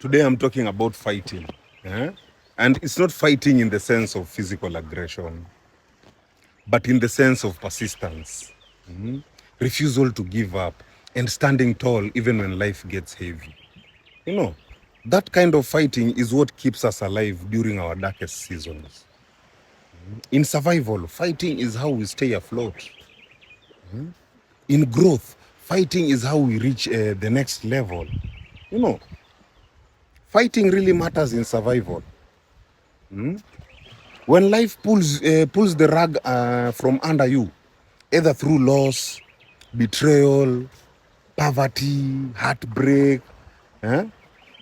Today I'm talking about fighting. And it's not fighting in the sense of physical aggression, but in the sense of persistence, refusal to give up, and standing tall even when life gets heavy. You know, that kind of fighting is what keeps us alive during our darkest seasons. In survival, fighting is how we stay afloat. In growth, fighting is how we reach the next level. You know, fighting really matters in survival. When life pulls the rug from under you, either through loss, betrayal, poverty, heartbreak, eh?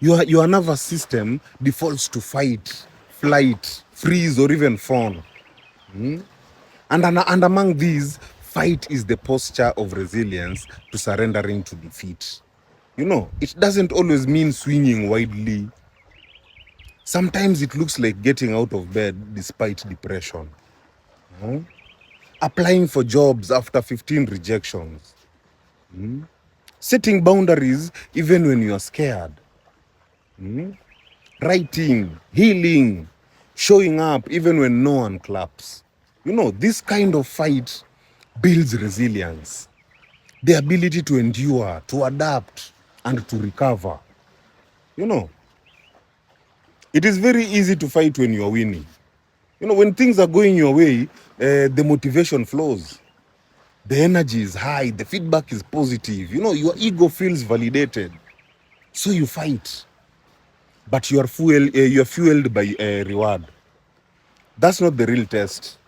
your nervous system defaults to fight, flight, freeze, or even fawn. And among these, fight is the posture of resilience to surrendering to defeat. You know, it doesn't always mean swinging wildly. Sometimes it looks like getting out of bed despite depression. Applying for jobs after 15 rejections. Setting boundaries even when you are scared. Writing, healing, showing up even when no one claps. You know, this kind of fight builds resilience, the ability to endure, to adapt, and to recover. You know, it is very easy to fight when you are winning. You know, when things are going your way, the motivation flows. The energy is high, the feedback is positive. You know, your ego feels validated. So you fight. But you are fueled by reward. That's not the real test.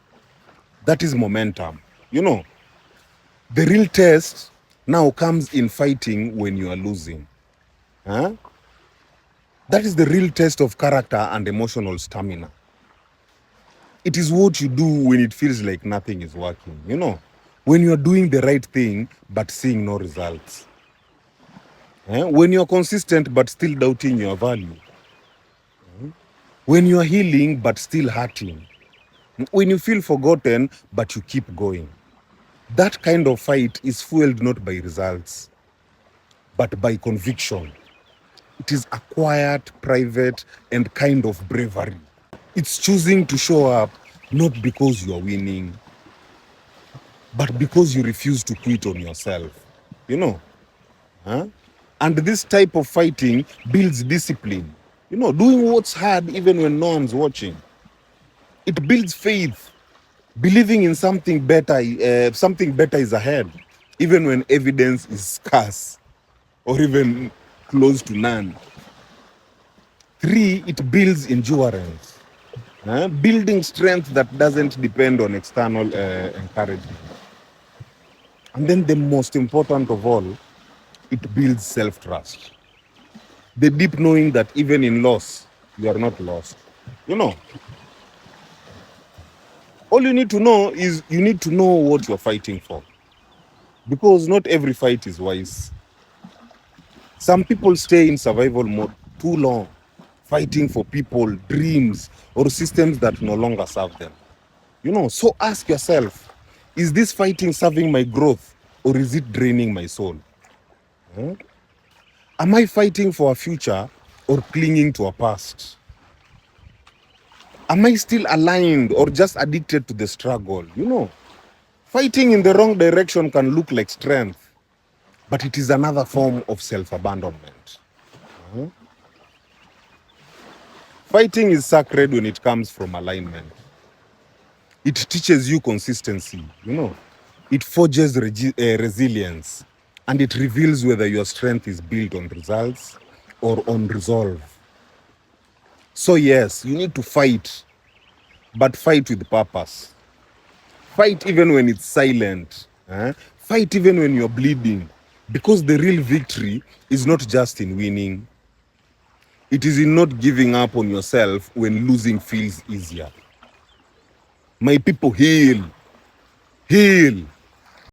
That is momentum. You know, the real test now comes in fighting when you are losing. That is the real test of character and emotional stamina. It is what you do when it feels like nothing is working. You know, when you are doing the right thing but seeing no results. When you are consistent but still doubting your value. When you are healing but still hurting. When you feel forgotten but you keep going. That kind of fight is fueled not by results, but by conviction. It is a quiet, private, and kind of bravery. It's choosing to show up not because you are winning, but because you refuse to quit on yourself. You know? And this type of fighting builds discipline. You know, doing what's hard even when no one's watching. It builds faith, believing in something better is ahead, even when evidence is scarce or even close to none. 3, it builds endurance, building strength that doesn't depend on external encouragement. And then the most important of all, it builds self-trust. The deep knowing that even in loss, you are not lost. You know, all you need to know is you need to know what you're fighting for. Because not every fight is wise. Some people stay in survival mode too long, fighting for people, dreams, or systems that no longer serve them. You know, so ask yourself, is this fighting serving my growth or is it draining my soul? Am I fighting for a future or clinging to a past? Am I still aligned or just addicted to the struggle? You know, fighting in the wrong direction can look like strength, but it is another form of self-abandonment. Fighting is sacred when it comes from alignment. It teaches you consistency, you know. It forges resilience, and it reveals whether your strength is built on results or on resolve. So yes, you need to fight, but fight with purpose. Fight even when it's silent. Fight even when you're bleeding. Because the real victory is not just in winning. It is in not giving up on yourself when losing feels easier. My people, heal. Heal.